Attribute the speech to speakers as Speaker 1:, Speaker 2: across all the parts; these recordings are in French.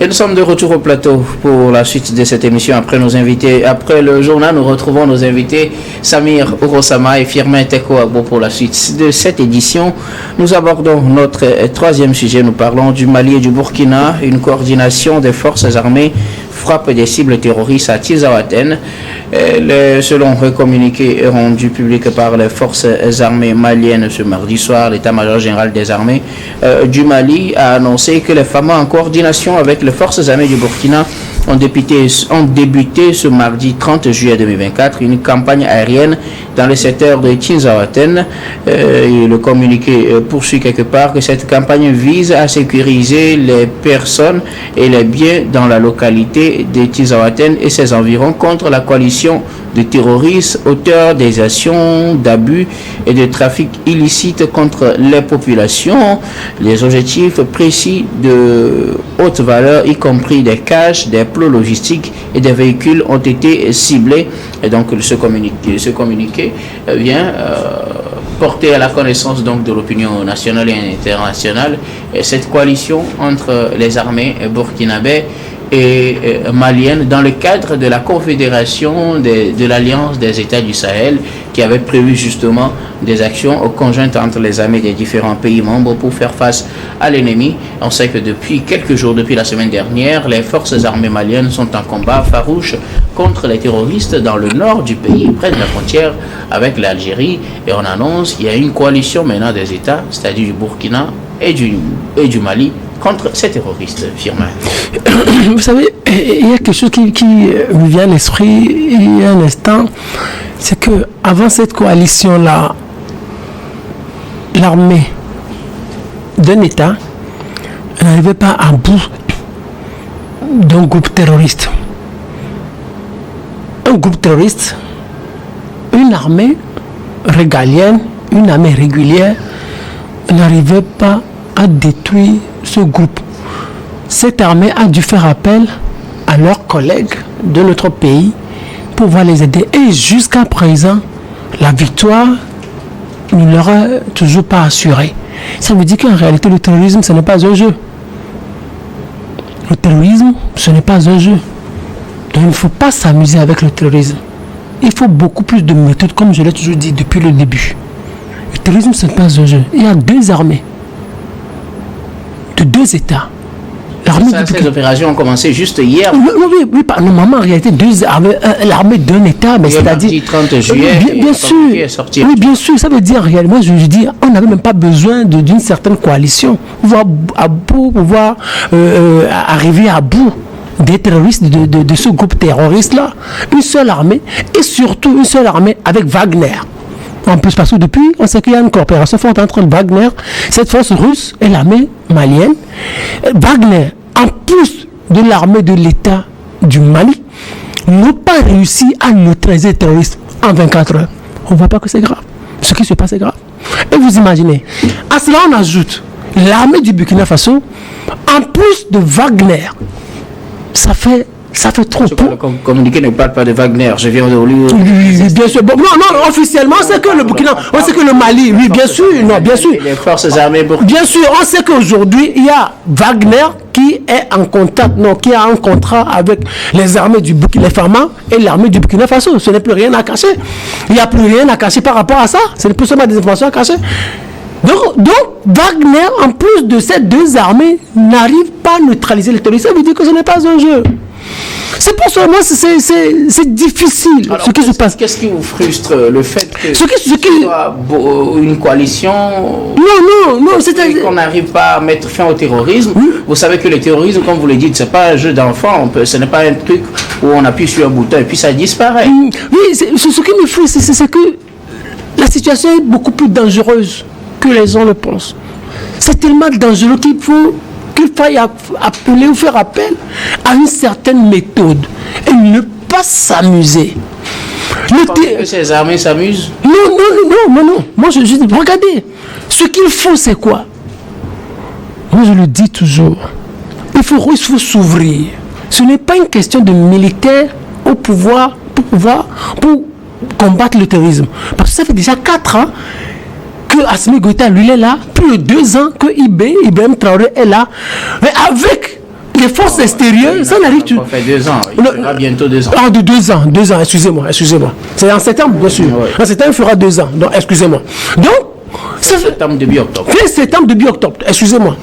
Speaker 1: Et nous sommes de retour au plateau pour la suite de cette émission. Après nos invités, après le journal, nous retrouvons nos invités Samir Orosama et Firmin Teko Agbo pour la suite de cette édition. Nous abordons notre troisième sujet. Nous parlons du Mali et du Burkina. Une coordination des forces armées frappe des cibles terroristes à Tizawaten. Selon un communiqué rendu public par les forces armées maliennes ce mardi soir, l'état-major général des armées du Mali a annoncé que les FAMA, en coordination avec les forces armées du Burkina, ont débuté ce mardi 30 juillet 2024 une campagne aérienne dans le secteur de Tizawaten. Le communiqué poursuit quelque part que cette campagne vise à sécuriser les personnes et les biens dans la localité de Tizawaten et ses environs contre la coalition de terroristes auteurs des actions d'abus et de trafic illicite contre les populations. Les objectifs précis de haute valeur, y compris des caches, des plots logistiques et des véhicules, ont été ciblés. Et donc ce communiqué vient porter à la connaissance donc de l'opinion nationale et internationale et cette coalition entre les armées burkinabè et malienne dans le cadre de la confédération de l'Alliance des États du Sahel qui avait prévu justement des actions conjointes entre les armées des différents pays membres pour faire face à l'ennemi. On sait que depuis quelques jours, depuis la semaine dernière, les forces armées maliennes sont en combat farouche contre les terroristes dans le nord du pays, près de la frontière avec l'Algérie, et on annonce qu'il y a une coalition maintenant des États, c'est-à-dire du Burkina et du Mali, contre ces terroristes, Firmin.
Speaker 2: Vous savez, il y a quelque chose qui me vient à l'esprit il y a un instant, c'est que avant cette coalition-là, l'armée d'un État n'arrivait pas à bout d'un groupe terroriste. Un groupe terroriste, une armée régalienne, une armée régulière n'arrivait pas à détruire ce groupe. Cette armée a dû faire appel à leurs collègues de notre pays pour pouvoir les aider. Et jusqu'à présent, la victoire ne leur a toujours pas assuré. Ça veut dire qu'en réalité, le terrorisme, ce n'est pas un jeu. Le terrorisme, ce n'est pas un jeu. Donc il ne faut pas s'amuser avec le terrorisme. Il faut beaucoup plus de méthodes, comme je l'ai toujours dit depuis le début. Le terrorisme, ce n'est pas un jeu. Il y a deux armées de deux États.
Speaker 1: Ces opérations ont commencé juste hier.
Speaker 2: Oui, normalement, en réalité, l'armée d'un État, mais c'est-à-dire
Speaker 1: 30 juillet,
Speaker 2: bien sûr, oui, bien sûr, ça veut dire réellement, je dis, on n'avait même pas besoin d'une certaine coalition pour pouvoir arriver à bout des terroristes de ce groupe terroriste-là. Une seule armée, et surtout une seule armée avec Wagner. En plus, parce que depuis, on sait qu'il y a une coopération forte entre Wagner, cette force russe et l'armée malienne. Wagner, en plus de l'armée de l'État du Mali, n'ont pas réussi à neutraliser les terroristes en 24 heures. On ne voit pas que c'est grave. Ce qui se passe est grave. Et vous imaginez, à cela on ajoute l'armée du Burkina Faso, en plus de Wagner. Ça fait trop.
Speaker 1: Le communiqué ne parle pas de Wagner. Je viens de lire.
Speaker 2: Oui, bien sûr. Bon, non, officiellement, c'est que le Burkina, on sait que le Mali, oui, bien sûr, non, bien sûr.
Speaker 1: Les forces armées burkinabè.
Speaker 2: Bien sûr, on sait qu'aujourd'hui, il y a Wagner qui est en contact, qui a un contrat avec les armées du Burkina, les FAMA et l'armée du Burkina Faso. Ce n'est plus rien à cacher. Il n'y a plus rien à cacher par rapport à ça. Ce n'est plus seulement des informations à cacher. Donc, Wagner, en plus de ces deux armées, n'arrive pas à neutraliser les terroristes. Ça veut dire que ce n'est pas un jeu. C'est pour ça, moi, c'est difficile.
Speaker 1: Alors,
Speaker 2: ce qui se passe.
Speaker 1: Qu'est-ce qui vous frustre? Le fait que
Speaker 2: ce
Speaker 1: soit une coalition.
Speaker 2: Non, c'est-à-dire
Speaker 1: qu'on n'arrive pas à mettre fin au terrorisme.
Speaker 2: Oui.
Speaker 1: Vous savez que le terrorisme, comme vous le dites, c'est pas un jeu d'enfant. Ce n'est pas un truc où on appuie sur un bouton et puis ça disparaît.
Speaker 2: Oui, ce qui me frustre, c'est que la situation est beaucoup plus dangereuse que les gens le pensent. C'est tellement dangereux qu'il faille appeler ou faire appel à une certaine méthode et ne pas s'amuser.
Speaker 1: Vous pensez que ces armées s'amusent?
Speaker 2: Non. Moi, je dis, regardez, ce qu'il faut, c'est quoi? Moi, je le dis toujours. Il faut s'ouvrir. Ce n'est pas une question de militaire au pouvoir pour combattre le terrorisme. Parce que ça fait déjà 4 ans que Assimi Goïta, lui, est là, plus de 2 ans que Ibrahim Traoré est là, mais avec les forces extérieures, ça n'arrive pas.
Speaker 1: Ça fait 2 ans. Il fera bientôt 2 ans.
Speaker 2: Ah, de 2 ans, excusez-moi. C'est en septembre, bien sûr.
Speaker 1: Ouais.
Speaker 2: En septembre, il fera 2 ans. Donc, excusez-moi. Donc, ça fait.
Speaker 1: Septembre, début octobre.
Speaker 2: Fin septembre, début octobre. Excusez-moi.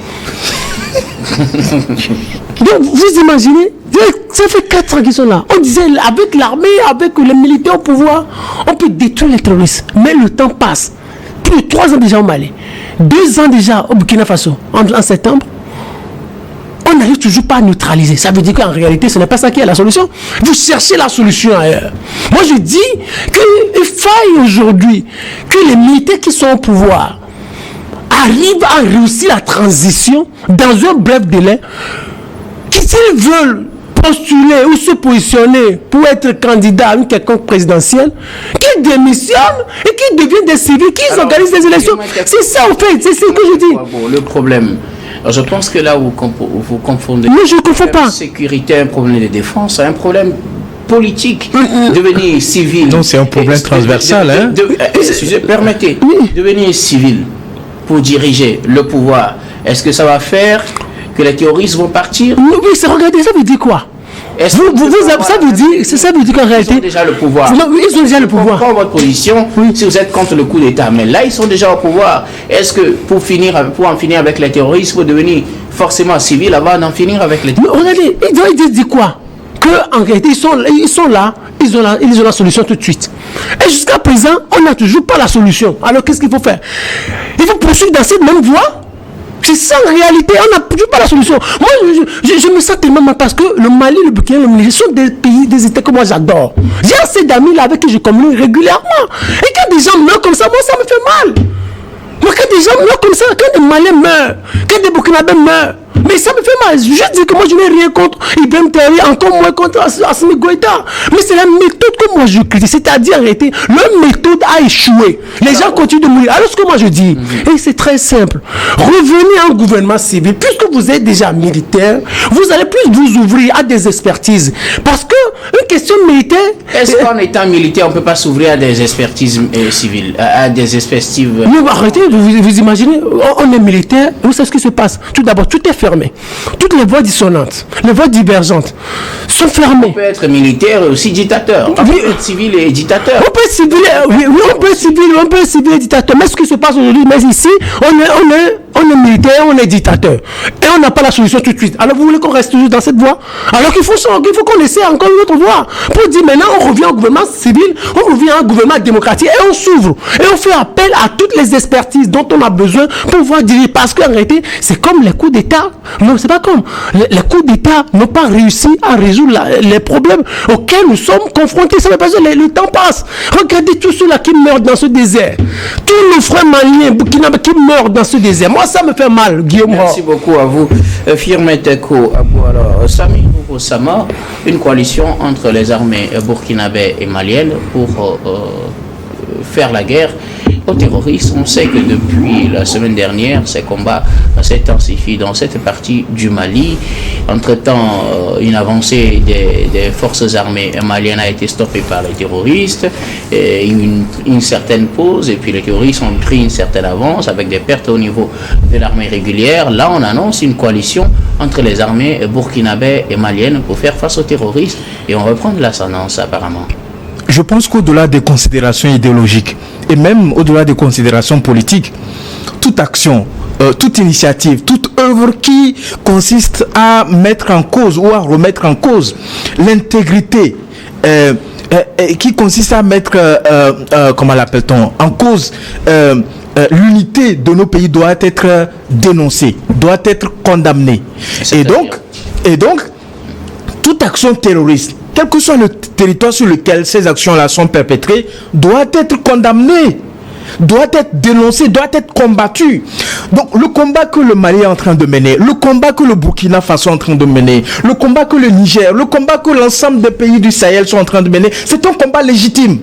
Speaker 2: Donc, vous imaginez, ça fait 4 ans qu'ils sont là. On disait, avec l'armée, avec les militaires au pouvoir, on peut détruire les terroristes. Mais le temps passe. Plus de 3 ans déjà au Mali. 2 ans déjà au Burkina Faso, en septembre. On n'arrive toujours pas à neutraliser. Ça veut dire qu'en réalité, ce n'est pas ça qui est la solution. Vous cherchez la solution ailleurs. Moi, je dis qu'il faille aujourd'hui que les militaires qui sont au pouvoir arrivent à réussir la transition dans un bref délai. S'ils veulent postuler ou se positionner pour être candidat à une quelconque présidentielle, qu'ils démissionnent et qu'ils deviennent des civils, qu'ils organisent des élections. C'est ça, en fait. C'est ce que je dis.
Speaker 1: Le problème... Alors je pense que là, vous confondez.
Speaker 2: Mais je ne confonds pas.
Speaker 1: Sécurité, un problème de défense, un problème politique. Devenir civil.
Speaker 3: Donc c'est un problème transversal.
Speaker 1: Permettez, devenir civil pour diriger le pouvoir. Est-ce que ça va faire que les terroristes vont partir?
Speaker 2: Oui, c'est regardez, ça veut dire quoi? Ça veut dire qu'en réalité...
Speaker 1: Ils ont déjà le pouvoir.
Speaker 2: Non, ils ont déjà le pouvoir.
Speaker 1: Comprends votre position si vous êtes contre le coup d'État. Mais là, ils sont déjà au pouvoir. Est-ce que pour en finir avec les terroristes, il faut devenir forcément civil avant d'en finir avec les terroristes?
Speaker 2: Regardez, ils disent quoi? Qu'en réalité, ils sont là, ils ont la solution tout de suite. Et jusqu'à présent, on n'a toujours pas la solution. Alors qu'est-ce qu'il faut faire? Il faut poursuivre dans cette même voie. C'est ça en réalité, on n'a toujours pas la solution. Moi, je me sens tellement mal parce que le Mali, le Burkina, le Niger sont des pays, des États que moi j'adore. J'ai assez d'amis là avec qui je communique régulièrement. Et quand des gens meurent comme ça, moi ça me fait mal. Moi quand des gens meurent comme ça, quand des Maliens meurent, quand des Burkinabés meurent, mais ça me fait mal. Je dis que moi je n'ai rien contre Ibrahim Traoré, encore moins contre Assimi Goïta. Mais c'est la méthode que moi je critique. C'est-à-dire arrêter. Leur méthode a échoué. Les gens continuent de mourir. Alors ce que moi je dis, et c'est très simple. Revenez à un gouvernement civil. Puisque vous êtes déjà militaire, vous allez plus vous ouvrir à des expertises. Parce que une question militaire...
Speaker 1: Est-ce qu'en étant militaire, on ne peut pas s'ouvrir à des expertises civiles, à des expertises...
Speaker 2: Mais arrêtez, vous imaginez, on est militaire, vous savez ce qui se passe. Tout d'abord, tout est fermé. Toutes les voies dissonantes, les voies divergentes sont fermées.
Speaker 1: On peut être militaire et aussi dictateur. On peut être civil et dictateur.
Speaker 2: On peut être civil, on peut être civil et dictateur. Mais ce qui se passe aujourd'hui, mais ici, on est militaire, on est dictateur. Et on n'a pas la solution tout de suite. Alors vous voulez qu'on reste toujours dans cette voie? Alors qu'il faut qu'on essaie encore une autre voie. Pour dire maintenant, on revient au gouvernement civil, on revient à un gouvernement démocratique et on s'ouvre. Et on fait appel à toutes les expertises dont on a besoin pour pouvoir diriger. Parce qu'en réalité, c'est comme les coups d'État. Non, c'est pas comme. Les coups d'État n'ont pas réussi à résoudre les problèmes auxquels nous sommes confrontés. Ça veut pas dire que le temps passe. Regardez tous ceux-là qui meurent dans ce désert. Tous nos frères maliens, burkinabés qui meurent dans ce désert. Moi, ça me fait mal, Guillaume.
Speaker 1: Merci beaucoup à vous. Firmin Teko Abou. Alors, Samir Ouroussama, une coalition entre les armées burkinabées et maliennes pour faire la guerre aux terroristes. On sait que depuis la semaine dernière, ces combats s'intensifient dans cette partie du Mali. Entre-temps, une avancée des forces armées maliennes a été stoppée par les terroristes. Et une certaine pause, et puis les terroristes ont pris une certaine avance avec des pertes au niveau de l'armée régulière. Là, on annonce une coalition entre les armées burkinabées et maliennes pour faire face aux terroristes. Et on reprend de l'ascendance apparemment.
Speaker 3: Je pense qu'au-delà des considérations idéologiques et même au-delà des considérations politiques, toute action, toute initiative, toute œuvre qui consiste à mettre en cause ou à remettre en cause l'intégrité, qui consiste à mettre, comment l'appelle-t-on, en cause l'unité de nos pays doit être dénoncée, doit être condamnée. Et donc, toute action terroriste, quel que soit le territoire sur lequel ces actions-là sont perpétrées, doit être condamné, doit être dénoncé, doit être combattu. Donc le combat que le Mali est en train de mener, le combat que le Burkina Faso est en train de mener, le combat que le Niger, le combat que l'ensemble des pays du Sahel sont en train de mener, c'est un combat légitime.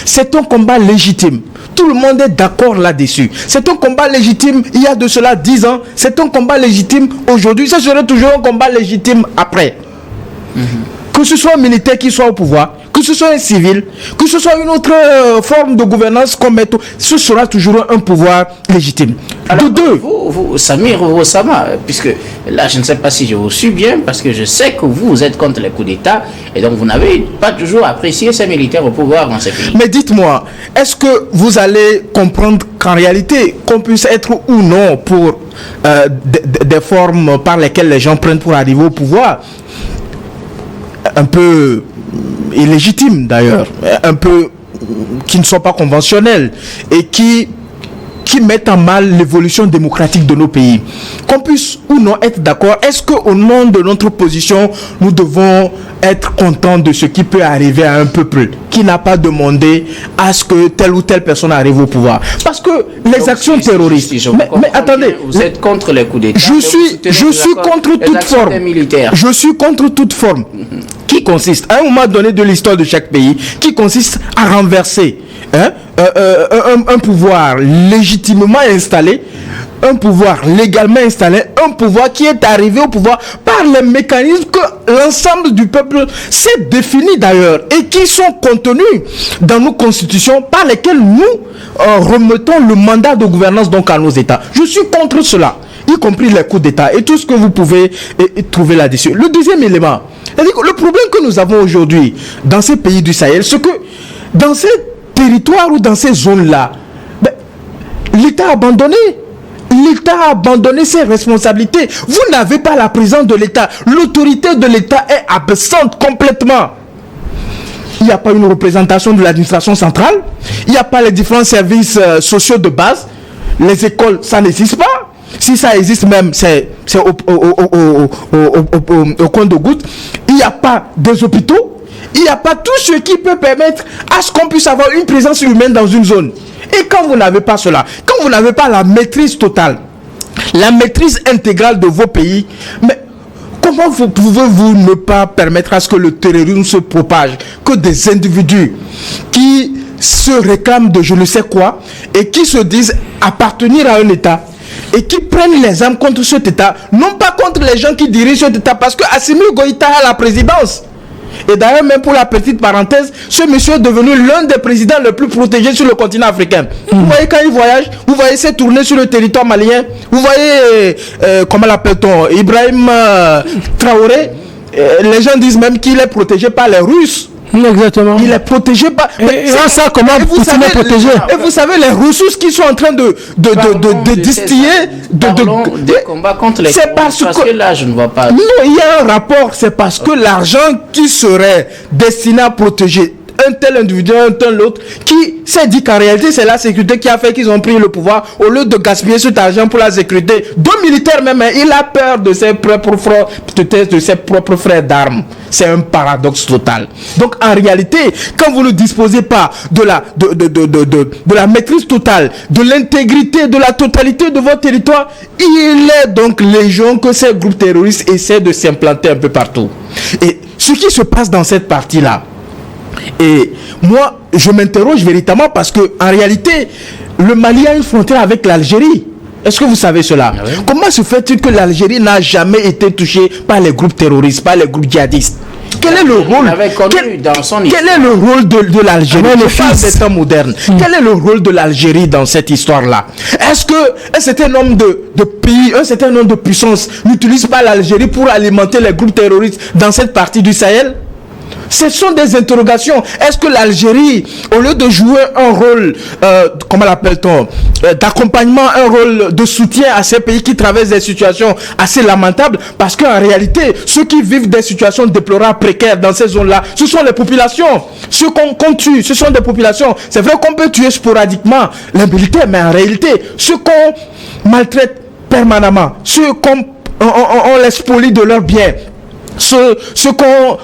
Speaker 3: C'est un combat légitime. Tout le monde est d'accord là-dessus. C'est un combat légitime il y a de cela 10 ans. C'est un combat légitime aujourd'hui. Ça serait toujours un combat légitime après. Que ce soit un militaire qui soit au pouvoir, que que ce soit un civil, que ce soit une autre forme de gouvernance qu'on mette, ce sera toujours un pouvoir légitime.
Speaker 1: Alors, vous, Samir Ourossama, puisque là, je ne sais pas si je vous suis bien, parce que je sais que vous êtes contre les coups d'État, et donc vous n'avez pas toujours apprécié ces militaires au pouvoir dans ces pays.
Speaker 3: Mais dites-moi, est-ce que vous allez comprendre qu'en réalité, qu'on puisse être ou non pour des formes par lesquelles les gens prennent pour arriver au pouvoir, un peu illégitimes d'ailleurs, un peu qui ne sont pas conventionnels et qui mettent en mal l'évolution démocratique de nos pays. Qu'on puisse ou non être d'accord, est-ce qu'au nom de notre position, nous devons être contents de ce qui peut arriver à un peuple qui n'a pas demandé à ce que telle ou telle personne arrive au pouvoir? Parce que les donc, actions terroristes... mais attendez,
Speaker 1: vous êtes contre les coups d'État.
Speaker 3: Je suis contre toute forme. Je suis contre toute forme qui consiste, à un moment donné de l'histoire de chaque pays, qui consiste à renverser un pouvoir légitimement installé, un pouvoir légalement installé, un pouvoir qui est arrivé au pouvoir par les mécanismes que l'ensemble du peuple s'est défini d'ailleurs et qui sont contenus dans nos constitutions par lesquelles nous remettons le mandat de gouvernance donc à nos États. Je suis contre cela, y compris les coups d'État et tout ce que vous pouvez trouver là-dessus. Le deuxième élément, c'est-à-dire que le problème que nous avons aujourd'hui dans ces pays du Sahel, c'est que dans ces territoires ou dans ces zones-là, l'État a abandonné. L'État a abandonné ses responsabilités. Vous n'avez pas la présence de l'État. L'autorité de l'État est absente complètement. Il n'y a pas une représentation de l'administration centrale. Il n'y a pas les différents services sociaux de base. Les écoles, ça n'existe pas. Si ça existe même, c'est au compte de goutte. Il n'y a pas des hôpitaux. Il n'y a pas tout ce qui peut permettre à ce qu'on puisse avoir une présence humaine dans une zone. Et quand vous n'avez pas cela, quand vous n'avez pas la maîtrise totale, la maîtrise intégrale de vos pays, mais comment vous pouvez-vous ne pas permettre à ce que le terrorisme se propage, que des individus qui se réclament de je ne sais quoi et qui se disent appartenir à un État et qui prennent les armes contre cet État, non pas contre les gens qui dirigent cet État, parce que Assimi Goïta a la présidence. Et d'ailleurs, même pour la petite parenthèse, ce monsieur est devenu l'un des présidents les plus protégés sur le continent africain. Vous voyez quand il voyage, vous voyez ses tournées sur le territoire malien, vous voyez, comment l'appelle-t-on, Ibrahim Traoré, les gens disent même qu'il est protégé par les Russes.
Speaker 2: Exactement.
Speaker 3: Il est protégé par...
Speaker 2: Et ça, comment vous savez protégé?
Speaker 3: Et vous savez les ressources qui sont en train de distiller...
Speaker 1: des combats contre les terroristes, parce que là, je ne vois pas...
Speaker 3: Non, il y a un rapport, c'est parce que l'argent qui serait destiné à protéger un tel individu, un tel l'autre, qui s'est dit qu'en réalité, c'est la sécurité qui a fait qu'ils ont pris le pouvoir, au lieu de gaspiller cet argent pour la sécurité. Deux militaires même, il a peur de ses propres frères, peut-être de ses propres frères d'armes. C'est un paradoxe total. Donc, en réalité, quand vous ne disposez pas de la maîtrise totale, de l'intégrité, de la totalité de votre territoire, il est donc légion que ces groupes terroristes essaient de s'implanter un peu partout. Et ce qui se passe dans cette partie-là, et moi, je m'interroge véritablement parce que en réalité, le Mali a une frontière avec l'Algérie. Est-ce que vous savez cela? Ah oui. Comment se fait-il que l'Algérie n'a jamais été touchée par les groupes terroristes, par les groupes djihadistes? Quel est le rôle? Quel est le rôle de l'Algérie? Je parle des temps modernes. Quel est le rôle de l'Algérie dans cette histoire-là? Est-ce que un certain nombre de pays, un certain nombre de puissances n'utilisent pas l'Algérie pour alimenter les groupes terroristes dans cette partie du Sahel? Ce sont des interrogations. Est-ce que l'Algérie, au lieu de jouer un rôle, comment l'appelle-t-on, d'accompagnement, un rôle de soutien à ces pays qui traversent des situations assez lamentables, parce qu'en réalité, ceux qui vivent des situations déplorables, précaires dans ces zones-là, ce sont les populations. Ceux qu'on tue, ce sont des populations. C'est vrai qu'on peut tuer sporadiquement les militaires, mais en réalité, ceux qu'on maltraite permanemment, ceux qu'on les spolie de leurs biens, ce qu'on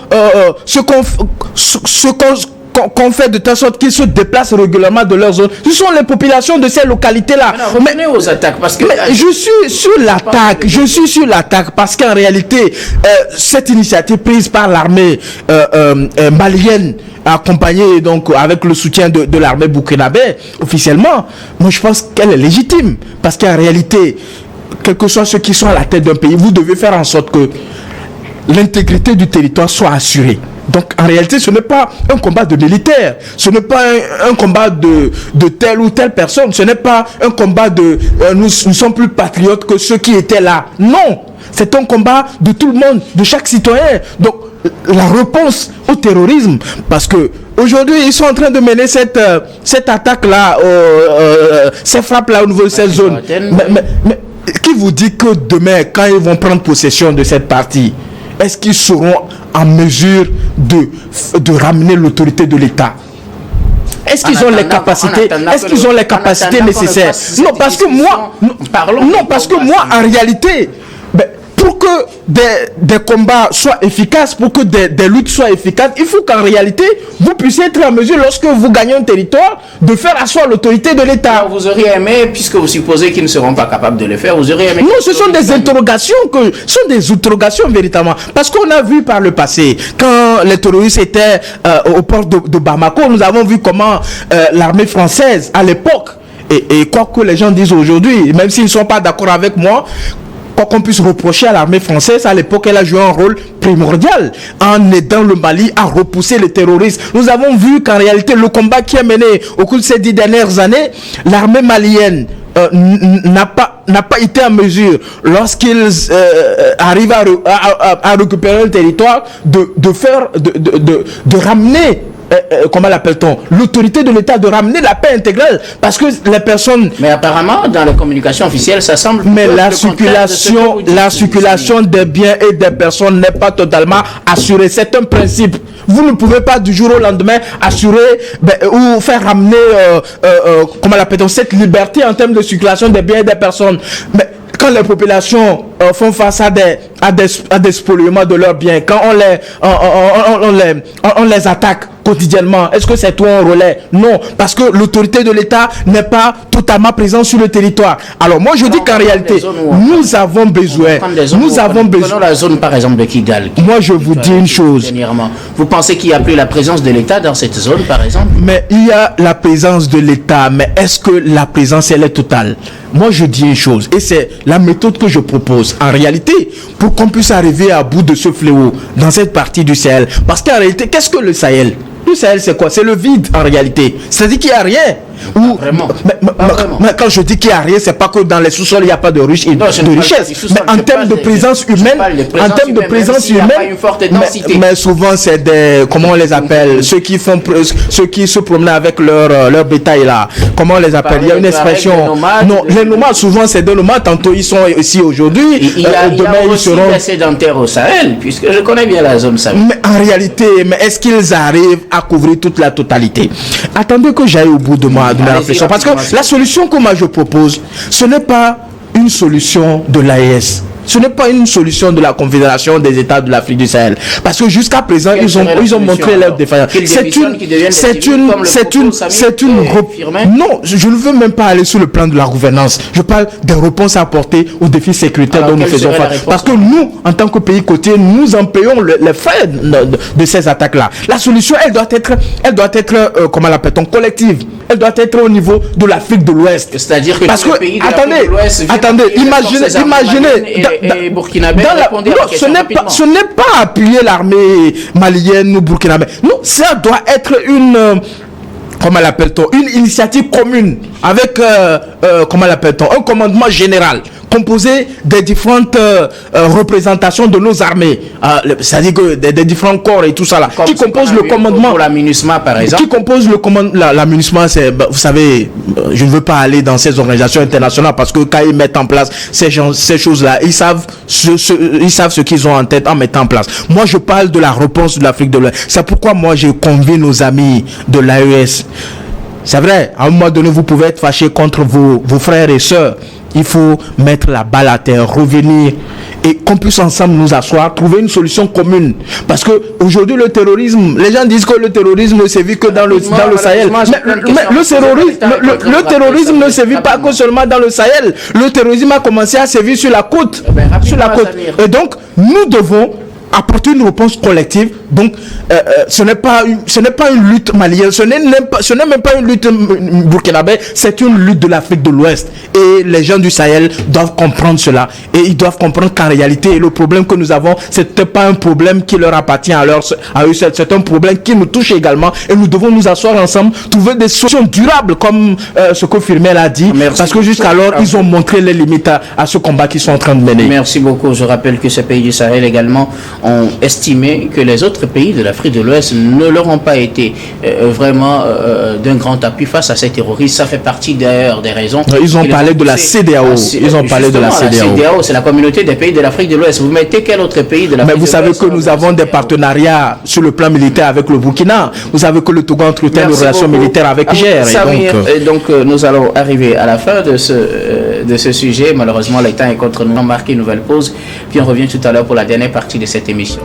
Speaker 3: fait de telle sorte qu'ils se déplacent régulièrement de leur zone, ce sont les populations de ces localités-là.
Speaker 1: Mais aux attaques, parce que
Speaker 3: je suis sur l'attaque, parce qu'en réalité, cette initiative prise par l'armée malienne, accompagnée donc avec le soutien de l'armée burkinabé, officiellement, moi je pense qu'elle est légitime, parce qu'en réalité, quels que soient ceux qui sont à la tête d'un pays, vous devez faire en sorte que l'intégrité du territoire soit assurée. Donc en réalité, ce n'est pas un combat de militaires, ce n'est pas un combat de telle ou telle personne, ce n'est pas un combat de nous sommes plus patriotes que ceux qui étaient là. Non, c'est un combat de tout le monde, de chaque citoyen. Donc la réponse au terrorisme, parce que aujourd'hui ils sont en train de mener cette attaque-là, ces frappes-là au niveau de cette zone. Mais qui vous dit que demain, quand ils vont prendre possession de cette partie, est-ce qu'ils seront en mesure de ramener l'autorité de l'État? Est-ce qu'ils ont les capacités? Est-ce qu'ils ont les capacités nécessaires? Non, parce que moi, en réalité, pour que des combats soient efficaces, pour que des luttes soient efficaces, il faut qu'en réalité, vous puissiez être en mesure, lorsque vous gagnez un territoire, de faire asseoir l'autorité de l'État.
Speaker 1: Vous auriez aimé, puisque vous supposez qu'ils ne seront pas capables de le faire, vous auriez aimé...
Speaker 3: Non, ce sont des interrogations, véritablement. Parce qu'on a vu par le passé, quand les terroristes étaient au port de Bamako, nous avons vu comment l'armée française, à l'époque, et quoi que les gens disent aujourd'hui, même s'ils ne sont pas d'accord avec moi, quoi qu'on puisse reprocher à l'armée française, à l'époque, elle a joué un rôle primordial en aidant le Mali à repousser les terroristes. Nous avons vu qu'en réalité, le combat qui est mené au cours de ces 10 dernières années, l'armée malienne n'a pas été en mesure, lorsqu'ils arrivent à récupérer un territoire, de ramener comment l'appelle-t-on, l'autorité de l'État, de ramener la paix intégrale, parce que les personnes...
Speaker 1: Mais apparemment, dans la communication officielle, ça semble...
Speaker 3: Mais la circulation des biens et des personnes n'est pas totalement assurée. C'est un principe. Vous ne pouvez pas du jour au lendemain assurer ou faire ramener comment l'appelle-t-on, cette liberté en termes de circulation des biens et des personnes. Mais quand les populations font face à des spoliements de leurs biens, quand on les attaque quotidiennement, est-ce que c'est toi un relais? Non, parce que l'autorité de l'État n'est pas totalement présente sur le territoire. Alors moi je dis qu'en réalité, nous avons besoin.
Speaker 1: Prenons la zone par exemple de Kigali.
Speaker 3: Moi je vous dis une chose.
Speaker 1: Vous pensez qu'il n'y a plus la présence de l'État dans cette zone par exemple?
Speaker 3: Mais il y a la présence de l'État, mais est-ce que la présence elle est totale? Moi je dis une chose, et c'est la méthode que je propose en réalité, pour qu'on puisse arriver à bout de ce fléau dans cette partie du Sahel. Parce qu'en réalité, qu'est-ce que le Sahel? Le Sahel, c'est quoi? C'est le vide en réalité. C'est-à-dire qu'il n'y a rien. Mais quand je dis qu'il n'y a rien, c'est pas que dans les sous-sols il n'y a pas de richesse. Mais en termes de présence humaine, mais souvent c'est des, comment on les appelle, ceux qui se promenaient avec leur bétail là. Comment on les appelle? Il y a une expression. Non, les nomades souvent c'est des nomades. Tantôt ils sont ici aujourd'hui.
Speaker 1: Demain ils seront des sédentaires au Sahel, puisque je connais bien la zone Sahel.
Speaker 3: Mais en réalité, est-ce qu'ils arrivent à couvrir toute la totalité? Attendez que j'aille au bout de ma réflexion, parce que la solution que moi je propose, ce n'est pas une solution de l'AES, ce n'est pas une solution de la Confédération des États de l'Afrique du Sahel, parce que jusqu'à présent ils ont montré leur défaillance. Non, je ne veux même pas aller sur le plan de la gouvernance. Je parle des réponses à apporter aux défis sécuritaires dont nous faisons face. Parce que nous, en tant que pays côtier, nous en payons les frais de ces attaques-là. La solution, elle doit être comment l'appelle-t-on, collective. Elle doit être au niveau de l'Afrique de l'Ouest.
Speaker 1: C'est-à-dire que les pays de l'Afrique de l'Ouest,
Speaker 3: imaginez. Ce n'est pas appuyer l'armée malienne ou burkinabé. Non, ça doit être comment l'appelle-t-on, une initiative commune avec comment l'appelle-t-on, un commandement général composé des différentes représentations de nos armées, c'est-à-dire que des différents corps et tout ça là, qui composent le commandement.
Speaker 1: Pour la MINUSMA par exemple.
Speaker 3: Qui compose le commandement. La MINUSMA, c'est, vous savez, je ne veux pas aller dans ces organisations internationales parce que quand ils mettent en place ces choses-là, ils savent ce qu'ils ont en tête en mettant en place. Moi, je parle de la réponse de l'Afrique de l'Ouest. C'est pourquoi moi, j'ai convié nos amis de l'AES. C'est vrai, à un moment donné, vous pouvez être fâché contre vos frères et sœurs. Il faut mettre la balle à terre, revenir et qu'on puisse ensemble nous asseoir, trouver une solution commune. Parce que aujourd'hui le terrorisme, les gens disent que le terrorisme ne sévit que dans le Sahel. Mais le terrorisme ne sévit pas que seulement dans le Sahel. Le terrorisme a commencé à sévir sur la côte. Et donc nous devons apporter une réponse collective. Donc, ce n'est pas une lutte malienne, ce n'est même pas une lutte burkinabé, c'est une lutte de l'Afrique de l'Ouest. Et les gens du Sahel doivent comprendre cela. Et ils doivent comprendre qu'en réalité, le problème que nous avons, c'est pas un problème qui leur appartient à eux seuls, c'est un problème qui nous touche également. Et nous devons nous asseoir ensemble, trouver des solutions durables, comme ce que Firmin a dit.
Speaker 1: Merci.
Speaker 3: Parce que jusqu'alors, ils ont montré les limites à ce combat qu'ils sont en train de mener.
Speaker 1: Merci beaucoup. Je rappelle que ces pays du Sahel également ont estimé que les autres pays de l'Afrique de l'Ouest ne leur ont pas été vraiment d'un grand appui face à ces terroristes. Ça fait partie d'ailleurs des raisons.
Speaker 3: Ils ont parlé de la CEDEAO. Ils ont parlé de la CEDEAO.
Speaker 1: C'est la communauté des pays de l'Afrique de l'Ouest. Vous mettez quel autre pays de l'Afrique de l'Ouest?
Speaker 3: Mais vous savez que nous avons des partenariats sur le plan militaire avec le Burkina. Vous savez que le Togo entretient des relations militaires avec Niger.
Speaker 1: Donc nous allons arriver à la fin de ce sujet. Malheureusement, le temps est contre nous. On marque une nouvelle pause. Puis on revient tout à l'heure pour la dernière partie de cette émission.